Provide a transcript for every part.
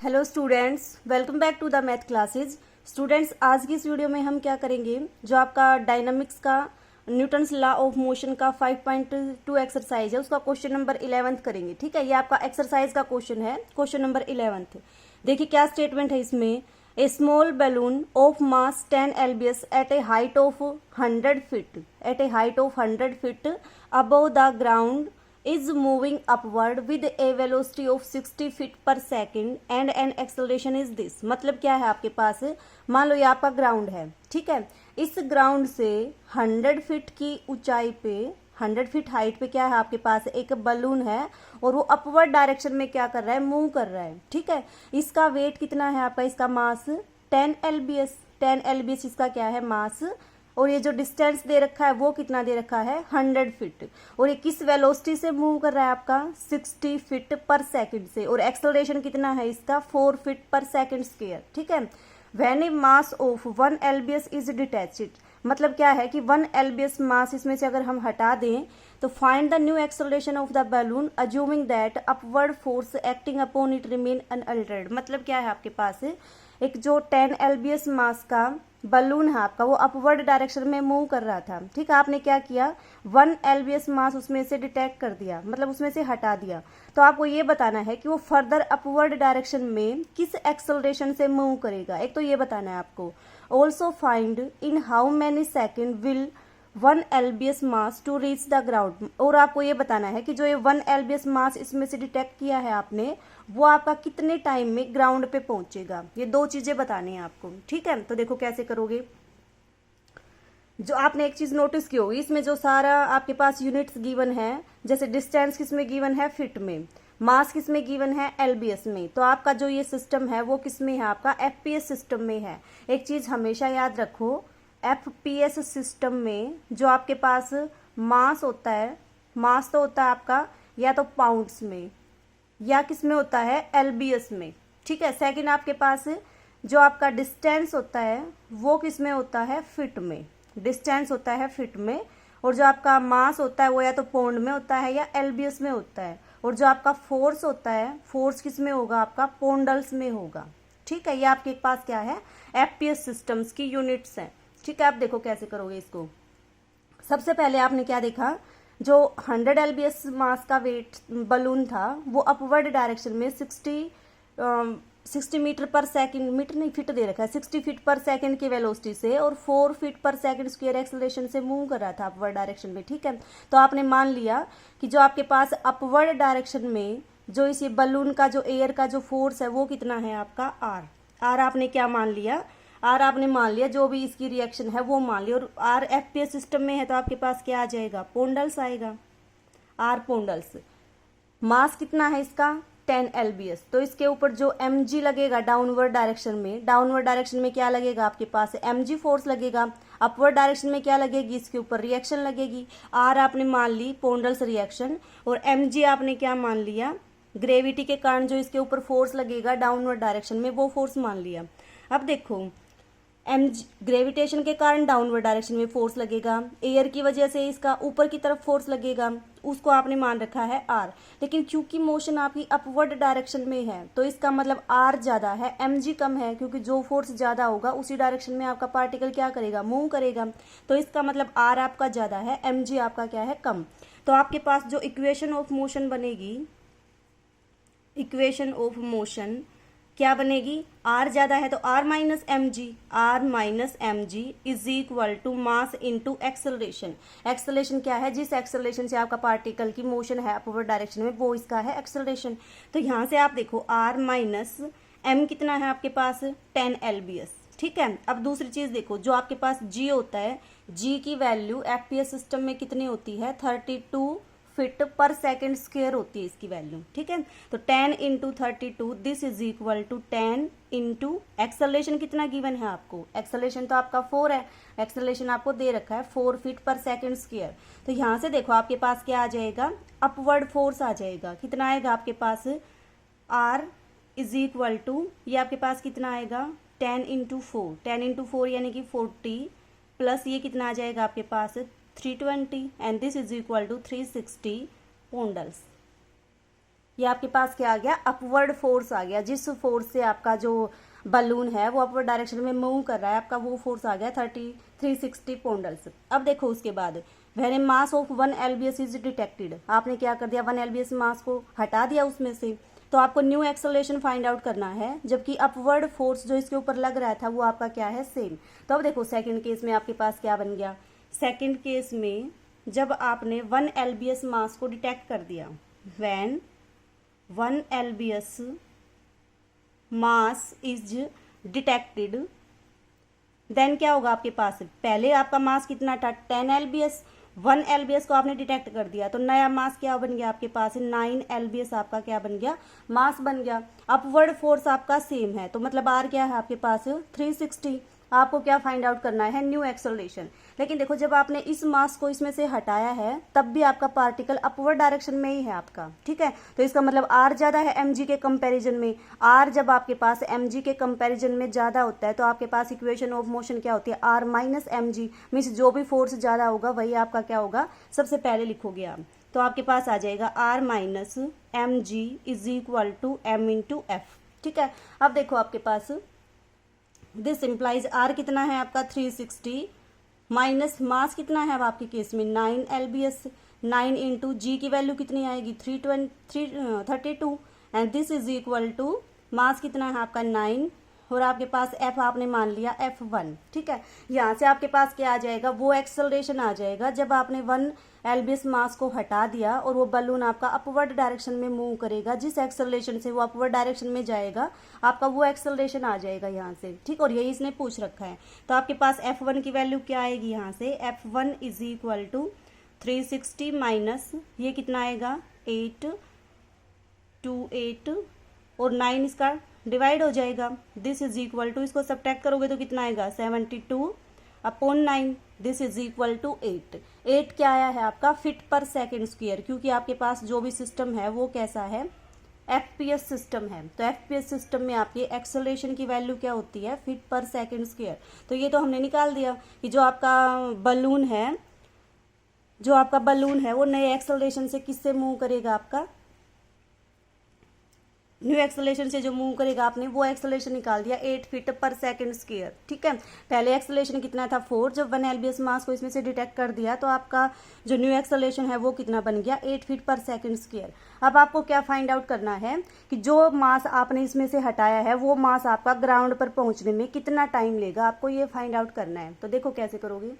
Hello students, welcome back to the math classes. Students, आज की इस वीडियो में हम क्या करेंगे, जो आपका डायनामिक्स का न्यूटन्स लॉ ऑफ मोशन का 5.2 एक्सरसाइज है, उसका क्वेश्चन नंबर 11 करेंगे। ठीक है, ये आपका एक्सरसाइज का क्वेश्चन है, क्वेश्चन नंबर 11। देखिए क्या स्टेटमेंट है इसमें। A small balloon of mass 10 lbs at a height of 100 feet above the ground is moving upward with a velocity of 60 feet per second and an acceleration is this। मतलब क्या है आपके पास, मान लो ये आपका ग्राउंड है। ठीक है, इस ग्राउंड से 100 फीट की ऊंचाई पे, 100 फीट हाइट पे क्या है आपके पास, एक बलून है और वो अपवर्ड डायरेक्शन में क्या कर रहा है, मूव कर रहा है। ठीक है, इसका वेट कितना है आपका, इसका मास 10 lbs। 10 lbs इसका क्या है, मास। और ये जो डिस्टेंस दे रखा है वो कितना दे रखा है, 100 फीट। और ये किस वेलोसिटी से मूव कर रहा है आपका, 60 फीट पर सेकंड से। और एक्सेलरेशन कितना है इसका, 4 फीट पर सेकंड स्क्वायर। ठीक है, when A mass of 1 lbs is detached, मतलब क्या है कि 1 lbs मास इसमें से अगर हम हटा दें तो find the new acceleration of the balloon assuming that upward force acting upon it remain unaltered. मतलब क्या है आपके पास, एक जो 10 lbs मास का बलून है आपका, वो अपवर्ड डायरेक्शन में मूव कर रहा था। ठीक है, आपने क्या किया, 1 lbs मास उसमें से डिटेक्ट कर दिया, मतलब उसमें से हटा दिया। तो आपको ये बताना है कि वो फर्दर अपवर्ड डायरेक्शन में किस एक्सेलरेशन से मूव करेगा, एक तो ये बताना है आपको। Also find in how many second will 1 lbs mass to reach the ground. और आपको ये बताना है कि जो ये 1 lbs मास इसमें से डिटेक्ट किया है आपने, वो आपका कितने टाइम में ग्राउंड पे पहुंचेगा। ये दो चीजें बतानी है आपको। ठीक है, तो देखो कैसे करोगे। जो आपने एक चीज नोटिस की होगी, इसमें जो सारा आपके पास यूनिट्स गिवन है, जैसे डिस्टेंस किसमें गिवन है, फीट में, मास किसमें गिवन है, lbs में। तो आपका जो ये सिस्टम है वो किसमें है, आपका fps सिस्टम में है। एक चीज हमेशा याद रखो, fps सिस्टम में जो आपके पास मास होता है, मास तो होता है आपका या तो पाउंड्स में या किस में होता है, lbs में। ठीक है, सेकंड आपके पास जो आपका डिस्टेंस होता है वो किस में होता है, फीट में। डिस्टेंस होता है फीट में। और जो आपका मास होता है वो या तो पाउंड में होता है या lbs में होता है। और जो आपका फोर्स होता है, फोर्स किस में होगा, आपका पोंडल्स में होगा। ठीक है, ये आपके पास क्या है, fps सिस्टम्स की यूनिट्स हैं। ठीक है, आप देखो कैसे करोगे इसको। सबसे पहले आपने क्या देखा, जो 100 lbs मास का वेट बलून था वो अपवर्ड डायरेक्शन में 60 मीटर पर सेकंड, मीटर नहीं फीट दे रखा है, 60 फीट पर सेकंड की वेलोसिटी से और 4 फीट पर सेकंड स्क्वायर एक्सेलरेशन से मूव कर रहा था अपवर्ड डायरेक्शन में। ठीक है, तो आपने मान लिया कि जो आपके पास अपवर्ड डायरेक्शन में जो इस बलून का जो एयर का जो फोर्स है वो कितना है आपका, आर आपने क्या मान लिया, आर आपने मान लिया, जो भी इसकी रिएक्शन है वो मान लिया। और आर fps सिस्टम में है तो आपके पास क्या आ जाएगा, पोंडल्स आएगा, आर पोंडल्स। मास कितना है इसका, 10 lbs। तो इसके ऊपर जो mg लगेगा डाउनवर्ड डायरेक्शन में, डाउनवर्ड डायरेक्शन में क्या लगेगा आपके पास, mg फोर्स लगेगा। अपवर्ड डायरेक्शन में क्या लगेगी, इसके ऊपर रिएक्शन लगेगी। आर आपने मान ली पोंडल्स रिएक्शन, और mg आपने क्या मान लिया, ग्रेविटी के कारण जो इसके ऊपर फोर्स लगेगा डाउनवर्ड डायरेक्शन में वो फोर्स मान लिया। अब देखो, ग्रेविटेशन के कारण डाउनवर्ड डायरेक्शन में फोर्स लगेगा, एयर की वजह से इसका ऊपर की तरफ फोर्स लगेगा, उसको आपने मान रखा है आर। लेकिन चूंकि मोशन आपकी अपवर्ड डायरेक्शन में है तो इसका मतलब आर ज्यादा है, mg कम है, क्योंकि जो फोर्स ज्यादा होगा उसी डायरेक्शन में आपका पार्टिकल क्या करेगा, मूव करेगा। तो इसका मतलब आर आपका ज्यादा है, mg आपका क्या है, कम। तो आपके पास जो इक्वेशन ऑफ मोशन बनेगी, इक्वेशन ऑफ मोशन क्या बनेगी, आर ज्यादा है तो R minus M G is equal to mass into acceleration. Acceleration क्या है, जिस एक्सेलरेशन से आपका पार्टिकल की मोशन है अपवर्ड डायरेक्शन में वो इसका है एक्सेलरेशन। तो यहाँ से आप देखो आर माइनस एम कितना है आपके पास, 10 lbs। ठीक है, अब दूसरी चीज देखो, जो आपके पास जी होता है, जी की वैल्यू fps सिस्टम में कितनी होती है, 32 फीट पर सेकंड स्क्वायर होती है इसकी वैल्यू। ठीक है, तो 10 into 32 this is equal to 10 into acceleration कितना गिवन है आपको, एक्सेलरेशन तो आपका 4 है, एक्सेलरेशन आपको दे रखा है 4 फीट पर सेकंड स्क्वायर। तो यहाँ से देखो आपके पास क्या आ जाएगा, अपवर्ड फोर्स आ जाएगा। कितना आएगा आपके पास, आर इज इक्वल टू, ये आपके पास कितना आएगा, 10 इंटू 4, 10 इंटू 4 यानी कि 40, प्लस ये कितना आ जाएगा आपके पास 320, and this is equal to 360 poundals. ये आपके पास क्या आ गया, अपवर्ड फोर्स आ गया। जिस फोर्स से आपका जो बलून है वो अपवर्ड डायरेक्शन में मूव कर रहा है, आपका वो फोर्स आ गया 360 पोंडल्स। अब देखो उसके बाद when A mass of 1 lbs is detected, आपने क्या कर दिया, 1 lbs मास को हटा दिया उसमें से, तो आपको न्यू एक्सेलरेशन फाइंड आउट करना है, जबकि अपवर्ड फोर्स जो इसके ऊपर लग रहा था वो आपका क्या है, सेम। तो अब देखो सेकंड केस में आपके पास क्या बन गया, सेकंड केस में जब आपने 1 lbs मास को डिटेक्ट कर दिया, when 1 lbs mass is detected, then क्या होगा आपके पास, पहले आपका मास कितना था 10 lbs, 1 lbs को आपने डिटेक्ट कर दिया तो नया मास क्या बन गया आपके पास, 9 lbs आपका क्या बन गया, मास बन गया। अपवर्ड फोर्स आपका सेम है, तो मतलब आर क्या है आपके पास 360। आपको क्या फाइंड आउट करना है, न्यू एक्सेलरेशन। लेकिन देखो जब आपने इस मास को इसमें से हटाया है तब भी आपका पार्टिकल अपवर्ड डायरेक्शन में ही है आपका, ठीक है। तो इसका मतलब आर ज्यादा है mg के कंपैरिजन में। आर जब आपके पास mg के कंपैरिजन में ज्यादा होता है तो आपके पास इक्वेशन ऑफ मोशन क्या होती है, आर माइनस mg, मीन्स जो भी फोर्स ज्यादा होगा वही आपका क्या होगा, सबसे पहले लिखोगे आप। तो आपके पास आ जाएगा R minus mg is equal to m into F, ठीक है। अब देखो आपके पास दिस इम्प्लाइज आर कितना है आपका 360 माइनस मास कितना है अब आपके केस में 9 lbs, 9 इंटू जी की वैल्यू कितनी आएगी 32 and this is equal to mass कितना है आपका 9 और आपके पास एफ आपने मान लिया F1, ठीक है। यहाँ से आपके पास क्या आ जाएगा, वो एक्सेलरेशन आ जाएगा जब आपने 1 lbs मास को हटा दिया और वो बलून आपका अपवर्ड डायरेक्शन में मूव करेगा, जिस एक्सेलरेशन से वो अपवर्ड डायरेक्शन में जाएगा आपका वो एक्सेलरेशन आ जाएगा यहाँ से, ठीक। और यही इसने पूछ रखा है। तो आपके पास F1 की वैल्यू क्या आएगी, यहाँ से F1 is equal to 360 minus ये कितना आएगा 828 और 9 इसका डिवाइड हो जाएगा, दिस इज इक्वल टू, इसको सब्ट्रैक्ट करोगे तो कितना आएगा 72 upon 9, this is equal to 8। 8 क्या आया है आपका फीट पर सेकेंड स्क्वायर, क्योंकि आपके पास जो भी सिस्टम है वो कैसा है, एफपीएस सिस्टम है। तो एफपीएस सिस्टम में आपकी एक्सेलरेशन की वैल्यू क्या होती है, फीट पर सेकेंड स्क्वायर। तो ये तो हमने निकाल दिया कि जो आपका बलून है वो नए एक्सेलरेशन से किससे मूव करेगा, आपका न्यू एक्सेलरेशन से जो मूव करेगा, आपने वो एक्सेलरेशन निकाल दिया 8 फीट पर सेकंड स्क्वायर, ठीक है। पहले एक्सेलरेशन कितना था 4, जब 1 lbs मास को इसमें से डिटेक्ट कर दिया तो आपका जो न्यू एक्सेलरेशन है वो कितना बन गया 8 फीट पर सेकंड स्क्वायर। अब आपको क्या फाइंड आउट करना है कि जो मास आपने इसमें से हटाया है वो मास आपका ग्राउंड पर पहुंचने में कितना टाइम लेगा, आपको ये फाइंड आउट करना है। तो देखो कैसे करोगे,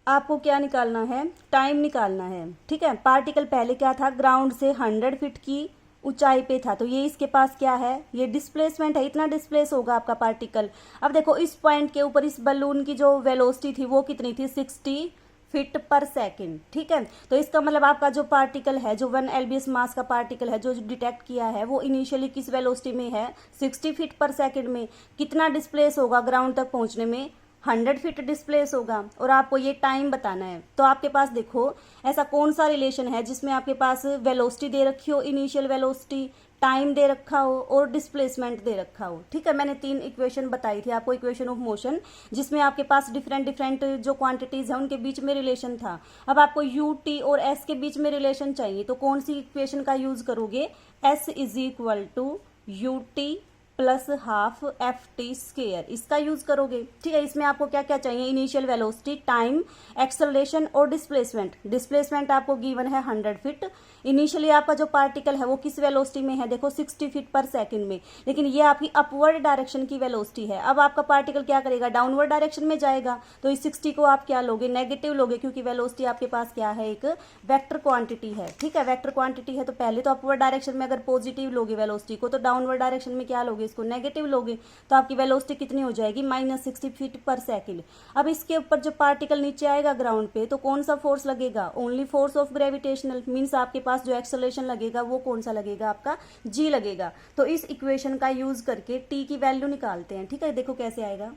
आपको क्या निकालना है, टाइम निकालना है, ठीक है। पार्टिकल पहले क्या था, ग्राउंड से 100 फीट की ऊंचाई पे था, तो ये इसके पास क्या है, ये डिस्प्लेसमेंट है, इतना डिस्प्लेस होगा आपका पार्टिकल। अब देखो इस पॉइंट के ऊपर इस बलून की जो वेलोसिटी थी वो कितनी थी 60 फीट पर सेकेंड, ठीक है। तो इसका मतलब आपका जो पार्टिकल है, जो 1 lbs मास का पार्टिकल है जो डिटेक्ट किया है वो इनिशियली किस वेलोसिटी में है 60 फीट पर सेकेंड में, कितना डिस्प्लेस होगा ग्राउंड तक पहुंचने में 100 फीट डिस्प्लेस होगा, और आपको ये टाइम बताना है। तो आपके पास देखो ऐसा कौन सा रिलेशन है जिसमें आपके पास वेलोसिटी दे रखी हो, इनिशियल वेलोसिटी, टाइम दे रखा हो और डिस्प्लेसमेंट दे रखा हो, ठीक है। मैंने 3 इक्वेशन बताई थी आपको, इक्वेशन ऑफ मोशन, जिसमें आपके पास डिफरेंट जो क्वांटिटीज है उनके बीच में रिलेशन था। अब आपको यू टी और एस के बीच में रिलेशन चाहिए, तो कौन सी इक्वेशन का यूज करोगे, S is equal to U T plus half F T square, इसका यूज करोगे, ठीक है। इसमें आपको क्या क्या चाहिए, इनिशियल वेलोसिटी, टाइम, एक्सेलरेशन और डिस्प्लेसमेंट। डिस्प्लेसमेंट आपको गिवन है 100 फीट, इनिशियली आपका जो पार्टिकल है वो किस वेलोसिटी में है, देखो 60 फीट पर सेकंड में, लेकिन ये आपकी अपवर्ड डायरेक्शन की वेलोसिटी है। अब आपका पार्टिकल क्या करेगा, डाउनवर्ड डायरेक्शन में जाएगा, तो इस 60 को आप क्या लोगे, नेगेटिव लोगे, क्योंकि वेलोसिटी आपके पास क्या है, एक वेक्टर क्वांटिटी है, ठीक है। वेक्टर क्वांटिटी है तो पहले तो अपवर्ड डायरेक्शन में अगर पॉजिटिव लोगे वेलोसिटी को, तो डाउनवर्ड डायरेक्शन में क्या लोगे, इसको नेगेटिव लोगे, तो आपकी वेलोसिटी कितनी हो जाएगी -60 फीट पर सेकंड। अब इसके ऊपर जो पार्टिकल नीचे आएगा ग्राउंड पे, तो कौन सा फोर्स लगेगा, only force of gravitational, means आपके पास जो एक्सेलरेशन लगेगा वो कौन सा लगेगा, आपका जी लगेगा। तो इस इक्वेशन का यूज करके टी की वैल्यू निकालते हैं, ठीक है। देखो कैसे आएगा,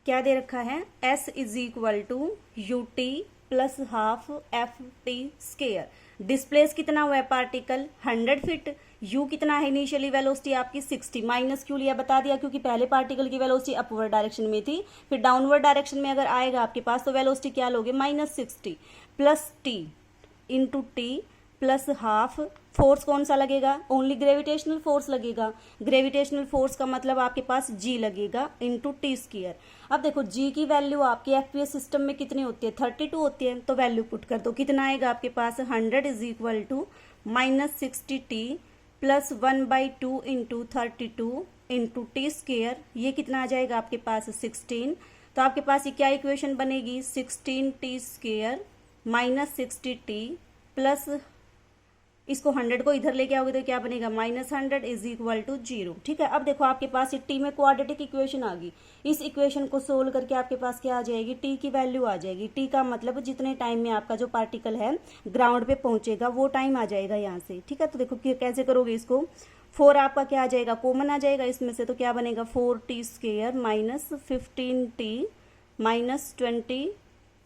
क्या दे रखा है, S is equal to U T plus half F T square. Displace कितना हुआ है पार्टिकल 100 फीट, यू कितना है, इनिशियली वेलोसिटी आपकी 60, माइनस क्यों लिया बता दिया, क्योंकि पहले पार्टिकल की वेलोसिटी अपवर्ड डायरेक्शन में थी, फिर डाउनवर्ड डायरेक्शन में अगर आएगा आपके पास तो वेलोसिटी क्या लोगे -60 plus T into T plus half, force कौन सा लगेगा, ओनली ग्रेविटेशनल फोर्स लगेगा। ग्रेविटेशनल फोर्स का मतलब आपके पास g लगेगा इंटू टी स्क्वायर। अब देखो g की वैल्यू आपके एक्वियस सिस्टम में कितनी होती है, 32 होती है, तो वैल्यू पुट कर दो, कितना आएगा आपके पास 100 is equal to -60t plus 1/2 into 32 into T square, ये कितना आ जाएगा आपके पास 16। तो आपके पास ये क्या इक्वेशन बनेगी, 16t स्क्वायर -60t प्लस इसको 100 को इधर लेके आओगे तो क्या बनेगा -100 इज इक्वल टू 0। ठीक है, अब देखो आपके पास ये टी में क्वाड्रेटिक इक्वेशन आ गई। इस इक्वेशन को सोल्व करके आपके पास क्या आ जाएगी, टी की वैल्यू आ जाएगी। टी का मतलब जितने टाइम में आपका जो पार्टिकल है ग्राउंड पे पहुंचेगा वो टाइम आ जाएगा यहाँ से। ठीक है, तो देखो कैसे करोगे इसको, 4 आपका क्या आ जाएगा, कॉमन आ जाएगा इसमें से, तो क्या बनेगा 4t square -15t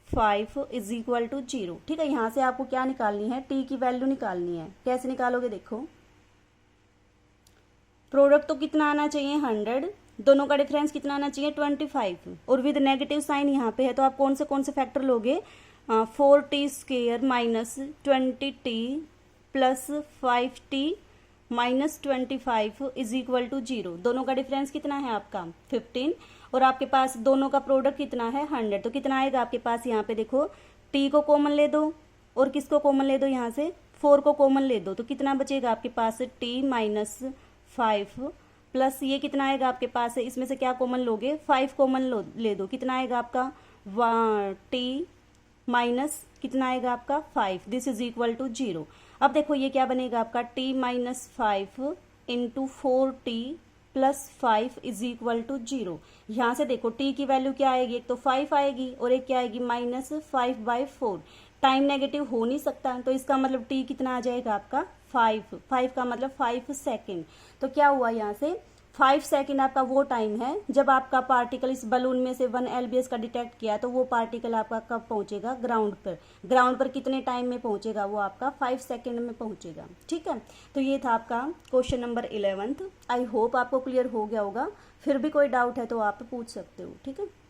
-25 is equal to 0। ठीक है, यहाँ से आपको क्या निकालनी है, टी की वैल्यू निकालनी है। कैसे निकालोगे, देखो प्रोडक्ट तो कितना आना चाहिए 100, दोनों का डिफरेंस कितना आना चाहिए 25, और विद नेगेटिव साइन यहाँ पे है, तो आप कौन से फैक्टर लोगे, 4t square -20t plus 5t -25 is equal to 0। दोनों का डिफरेंस कितना है आपका 15, और आपके पास दोनों का प्रोडक्ट कितना है 100, तो कितना आएगा आपके पास, यहाँ पे देखो t को कॉमन ले दो और किसको कॉमन ले दो, यहाँ से 4 को कॉमन ले दो, तो कितना बचेगा आपके पास t -5 प्लस ये कितना आएगा आपके पास है, इसमें से क्या कॉमन लोगे, 5 कॉमन ले दो, कितना आएगा आपका t माइनस कितना आएगा आपका 5, दिस इज इक्वल टू 0। अब देखो ये क्या बनेगा आपका t -5 into 4t plus 5 is equal to 0। यहाँ से देखो t की वैल्यू क्या आएगी, एक तो 5 आएगी और एक क्या आएगी -5/4। टाइम नेगेटिव हो नहीं सकता, तो इसका मतलब t कितना आ जाएगा आपका 5 का मतलब 5 सेकेंड। तो क्या हुआ यहाँ से 5 सेकेंड आपका वो टाइम है जब आपका पार्टिकल इस बलून में से 1 LBS का डिटेक्ट किया, तो वो पार्टिकल आपका कब पहुंचेगा ग्राउंड पर। ग्राउंड पर कितने टाइम में पहुंचेगा, वो आपका 5 सेकेंड में पहुंचेगा। ठीक है, तो ये था आपका क्वेश्चन नंबर 11। आई होप आपको क्लियर हो गया होगा, फिर भी कोई डाउट है तो आप पूछ सकते हो। ठीक है।